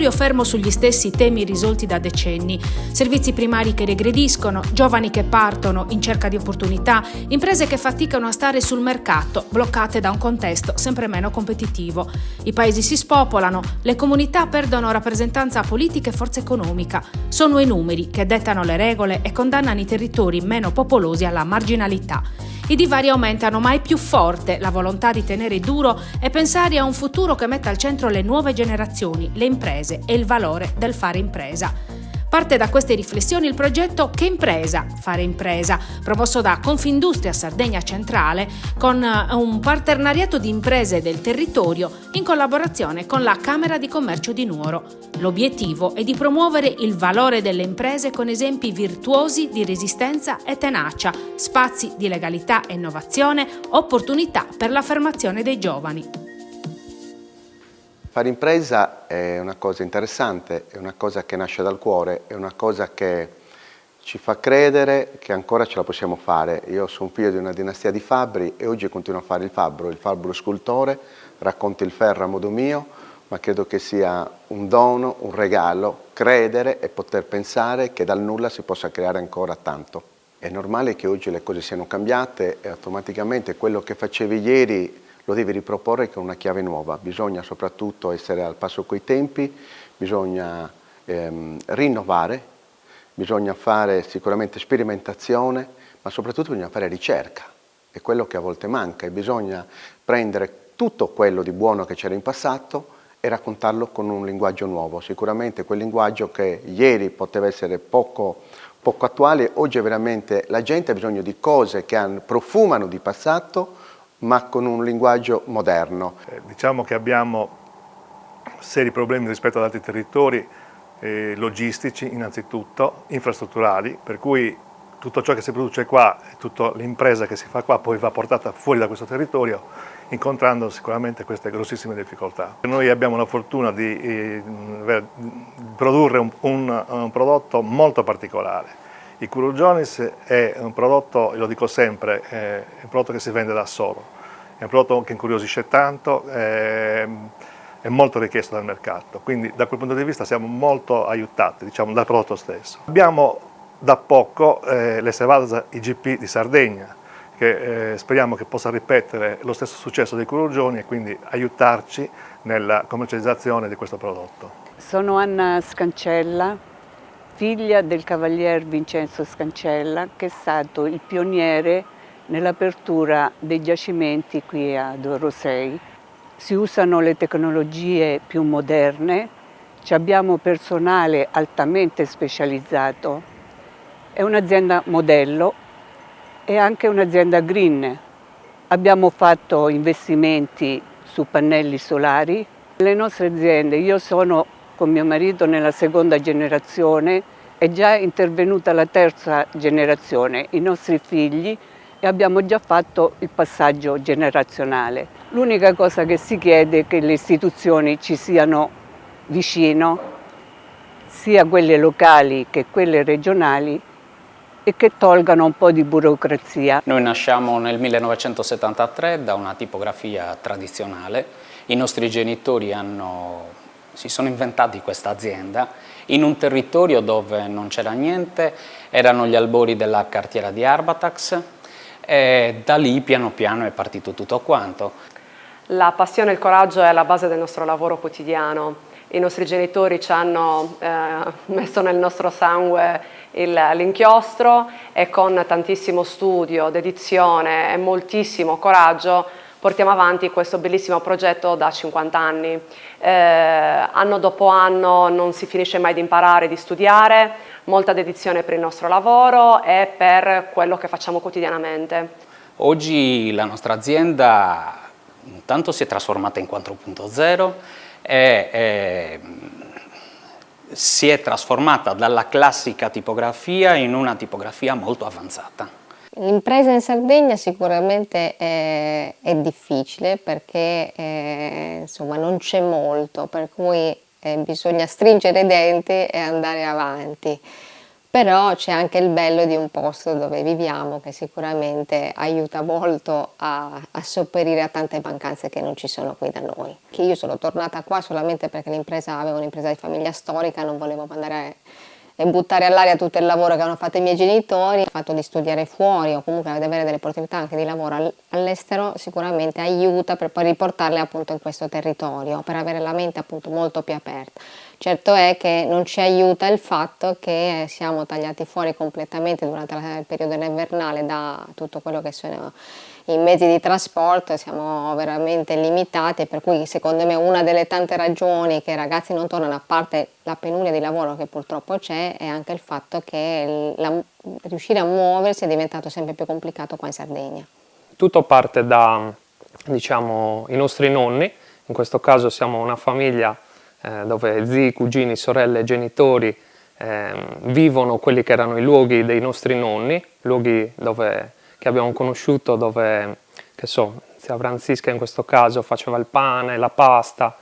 territorio fermo sugli stessi temi risolti da decenni. Servizi primari che regrediscono, giovani che partono in cerca di opportunità, imprese che faticano a stare sul mercato, bloccate da un contesto sempre meno competitivo. I paesi si spopolano, le comunità perdono rappresentanza politica e forza economica. Sono i numeri che dettano le regole e condannano i territori meno popolosi alla marginalità. I divari aumentano, ma è più forte la volontà di tenere duro e pensare a un futuro che metta al centro le nuove generazioni, le imprese e il valore del fare impresa. Parte da queste riflessioni il progetto Che Impresa? Fare impresa, proposto da Confindustria Sardegna Centrale con un partenariato di imprese del territorio in collaborazione con la Camera di Commercio di Nuoro. L'obiettivo è di promuovere il valore delle imprese con esempi virtuosi di resistenza e tenacia, spazi di legalità e innovazione, opportunità per l'affermazione dei giovani. Fare impresa è una cosa interessante, è una cosa che nasce dal cuore, è una cosa che ci fa credere che ancora ce la possiamo fare. Io sono figlio di una dinastia di fabbri e oggi continuo a fare il fabbro scultore, racconto il ferro a modo mio, ma credo che sia un dono, un regalo, credere e poter pensare che dal nulla si possa creare ancora tanto. È normale che oggi le cose siano cambiate e automaticamente quello che facevi ieri lo devi riproporre con una chiave nuova. Bisogna soprattutto essere al passo coi tempi, bisogna rinnovare, bisogna fare sicuramente sperimentazione, ma soprattutto bisogna fare ricerca. È quello che a volte manca e bisogna prendere tutto quello di buono che c'era in passato e raccontarlo con un linguaggio nuovo. Sicuramente quel linguaggio che ieri poteva essere poco attuale, oggi è veramente la gente ha bisogno di cose che profumano di passato, ma con un linguaggio moderno. Diciamo che abbiamo seri problemi rispetto ad altri territori, logistici innanzitutto, infrastrutturali, per cui tutto ciò che si produce qua, tutta l'impresa che si fa qua poi va portata fuori da questo territorio, incontrando sicuramente queste grossissime difficoltà. Noi abbiamo la fortuna di produrre un prodotto molto particolare. Il Curugionis è un prodotto, lo dico sempre, è un prodotto che si vende da solo, è un prodotto che incuriosisce tanto, è molto richiesto dal mercato, quindi da quel punto di vista siamo molto aiutati, diciamo, dal prodotto stesso. Abbiamo da poco le Cevasa IGP di Sardegna, che speriamo che possa ripetere lo stesso successo dei Curugioni e quindi aiutarci nella commercializzazione di questo prodotto. Sono Anna Scancella, figlia del cavalier Vincenzo Scancella, che è stato il pioniere nell'apertura dei giacimenti qui a Rosei. Si usano le tecnologie più moderne, abbiamo personale altamente specializzato, è un'azienda modello e anche un'azienda green. Abbiamo fatto investimenti su pannelli solari. Le nostre aziende, io sono con mio marito nella seconda generazione, è già intervenuta la terza generazione, i nostri figli, e abbiamo già fatto il passaggio generazionale. L'unica cosa che si chiede è che le istituzioni ci siano vicino, sia quelle locali che quelle regionali, e che tolgano un po' di burocrazia. Noi nasciamo nel 1973 da una tipografia tradizionale, i nostri genitori si sono inventati questa azienda in un territorio dove non c'era niente, erano gli albori della cartiera di Arbatax e da lì piano piano è partito tutto quanto. La passione e il coraggio è alla base del nostro lavoro quotidiano. I nostri genitori ci hanno messo nel nostro sangue l'inchiostro e con tantissimo studio, dedizione e moltissimo coraggio portiamo avanti questo bellissimo progetto da 50 anni. Anno dopo anno non si finisce mai di imparare, di studiare, molta dedizione per il nostro lavoro e per quello che facciamo quotidianamente. Oggi la nostra azienda intanto si è trasformata in 4.0 e si è trasformata dalla classica tipografia in una tipografia molto avanzata. L'impresa in Sardegna sicuramente è difficile perché insomma, non c'è molto, per cui bisogna stringere i denti e andare avanti. Però c'è anche il bello di un posto dove viviamo che sicuramente aiuta molto a sopperire a tante mancanze che non ci sono qui da noi. Che io sono tornata qua solamente perché avevo un'impresa di famiglia storica, non volevo mandare e buttare all'aria tutto il lavoro che hanno fatto i miei genitori. Il fatto di studiare fuori o comunque di avere delle opportunità anche di lavoro all'estero sicuramente aiuta per poi riportarle appunto in questo territorio, per avere la mente appunto molto più aperta. Certo è che non ci aiuta il fatto che siamo tagliati fuori completamente durante il periodo invernale da tutto quello che sono i mezzi di trasporto, siamo veramente limitati, per cui secondo me una delle tante ragioni che i ragazzi non tornano, a parte la penuria di lavoro che purtroppo c'è, è anche il fatto che riuscire a muoversi è diventato sempre più complicato qua in Sardegna. Tutto parte da, diciamo, i nostri nonni, in questo caso siamo una famiglia dove zii, cugini, sorelle, genitori vivono quelli che erano i luoghi dei nostri nonni, luoghi che abbiamo conosciuto, dove, che so, zia Francisca in questo caso faceva il pane, la pasta.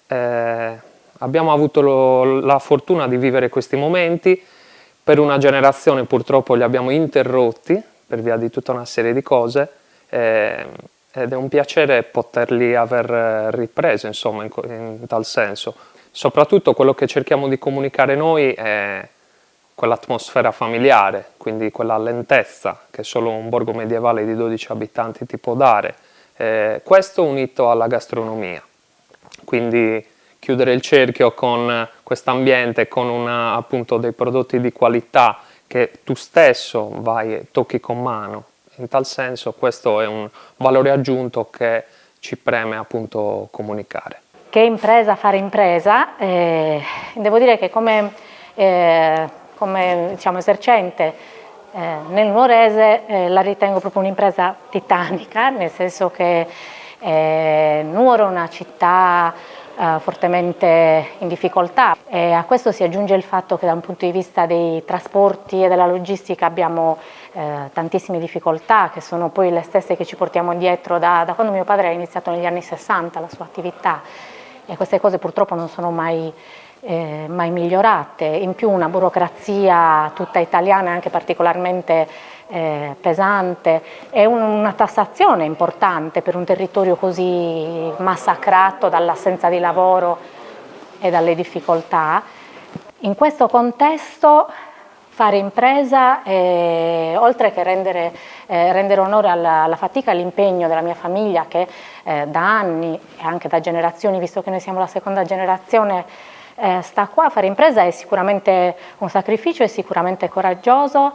Abbiamo avuto la fortuna di vivere questi momenti. Per una generazione purtroppo li abbiamo interrotti per via di tutta una serie di cose, ed è un piacere poterli aver ripreso, insomma, in tal senso. Soprattutto quello che cerchiamo di comunicare noi è quell'atmosfera familiare, quindi quella lentezza che solo un borgo medievale di 12 abitanti ti può dare. Questo unito alla gastronomia, quindi chiudere il cerchio con quest'ambiente, con appunto dei prodotti di qualità che tu stesso vai e tocchi con mano. In tal senso questo è un valore aggiunto che ci preme appunto comunicare. Che impresa fare impresa? Devo dire che come diciamo, esercente nel Nuorese la ritengo proprio un'impresa titanica, nel senso che Nuoro è una città fortemente in difficoltà, e a questo si aggiunge il fatto che da un punto di vista dei trasporti e della logistica abbiamo tantissime difficoltà, che sono poi le stesse che ci portiamo dietro da quando mio padre ha iniziato negli anni 60 la sua attività, e queste cose purtroppo non sono mai migliorate. In più una burocrazia tutta italiana, anche particolarmente pesante, e una tassazione importante per un territorio così massacrato dall'assenza di lavoro e dalle difficoltà. In questo contesto fare impresa, oltre che rendere onore alla fatica e all'impegno della mia famiglia, che da anni e anche da generazioni, visto che noi siamo la seconda generazione, sta qua, fare impresa è sicuramente un sacrificio, è sicuramente coraggioso,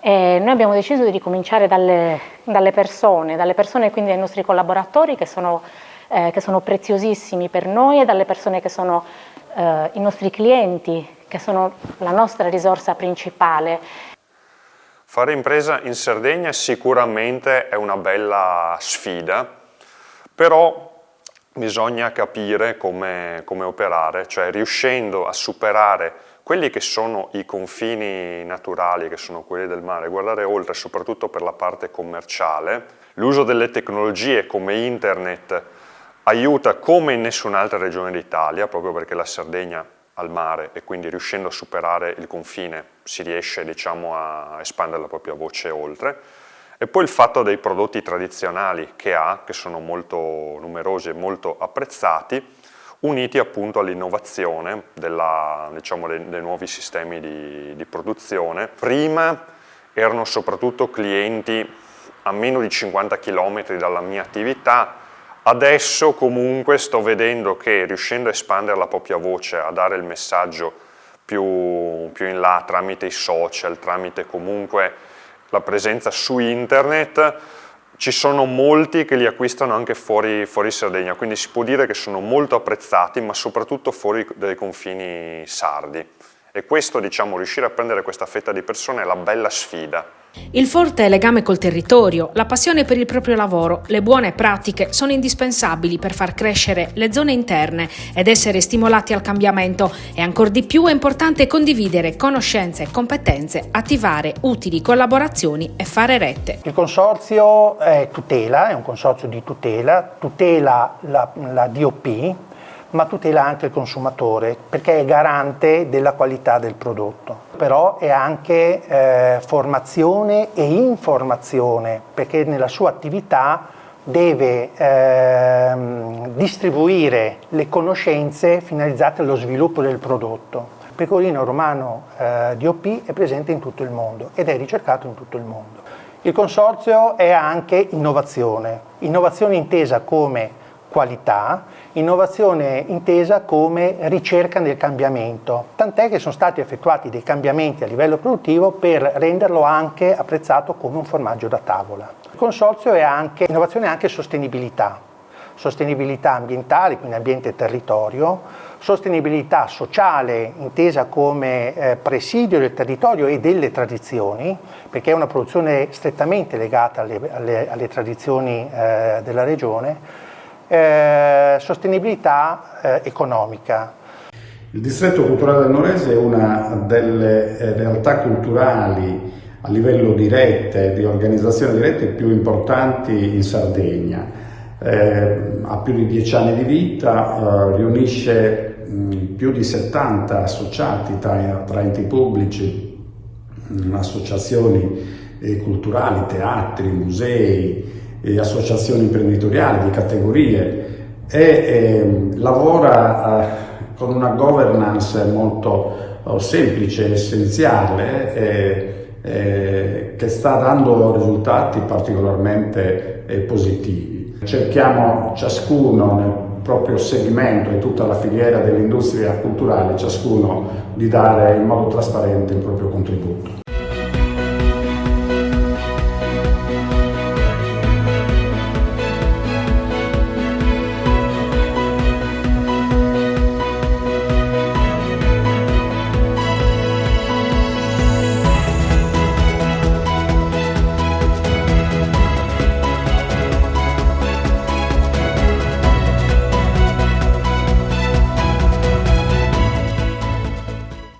e noi abbiamo deciso di ricominciare dalle persone, quindi dai nostri collaboratori che sono preziosissimi per noi, e dalle persone che sono i nostri clienti, che sono la nostra risorsa principale. Fare impresa in Sardegna sicuramente è una bella sfida, però bisogna capire come operare, cioè riuscendo a superare quelli che sono i confini naturali, che sono quelli del mare, guardare oltre, soprattutto per la parte commerciale. L'uso delle tecnologie come internet aiuta come in nessun'altra regione d'Italia, proprio perché la Sardegna al mare, e quindi riuscendo a superare il confine si riesce, diciamo, a espandere la propria voce oltre. E poi il fatto dei prodotti tradizionali che sono molto numerosi e molto apprezzati, uniti appunto all'innovazione dei nuovi sistemi di produzione. Prima erano soprattutto clienti a meno di 50 km dalla mia attività, adesso comunque sto vedendo che riuscendo a espandere la propria voce, a dare il messaggio più in là tramite i social, tramite comunque la presenza su internet, ci sono molti che li acquistano anche fuori Sardegna, quindi si può dire che sono molto apprezzati, ma soprattutto fuori dai confini sardi. E questo, diciamo, riuscire a prendere questa fetta di persone è la bella sfida. Il forte legame col territorio, la passione per il proprio lavoro, le buone pratiche sono indispensabili per far crescere le zone interne ed essere stimolati al cambiamento, e ancor di più è importante condividere conoscenze e competenze, attivare utili collaborazioni e fare rete. Il consorzio è un consorzio di tutela la DOP, ma tutela anche il consumatore perché è garante della qualità del prodotto. Però è anche formazione e informazione, perché nella sua attività deve distribuire le conoscenze finalizzate allo sviluppo del prodotto. Il pecorino romano DOP è presente in tutto il mondo ed è ricercato in tutto il mondo. Il consorzio è anche innovazione intesa come qualità, innovazione intesa come ricerca nel cambiamento, tant'è che sono stati effettuati dei cambiamenti a livello produttivo per renderlo anche apprezzato come un formaggio da tavola. Il consorzio è anche innovazione e anche sostenibilità ambientale, quindi ambiente e territorio, sostenibilità sociale intesa come presidio del territorio e delle tradizioni, perché è una produzione strettamente legata alle tradizioni della regione, sostenibilità economica. Il distretto culturale del Nuorese è una delle realtà culturali a livello di rete, di organizzazione di rete più importanti in Sardegna. Ha più di 10 anni di vita, riunisce più di 70 associati tra enti pubblici, associazioni culturali, teatri, musei, associazioni imprenditoriali di categorie e lavora con una governance molto semplice, essenziale, che sta dando risultati particolarmente positivi. Cerchiamo ciascuno nel proprio segmento e tutta la filiera dell'industria culturale, ciascuno di dare in modo trasparente il proprio contributo.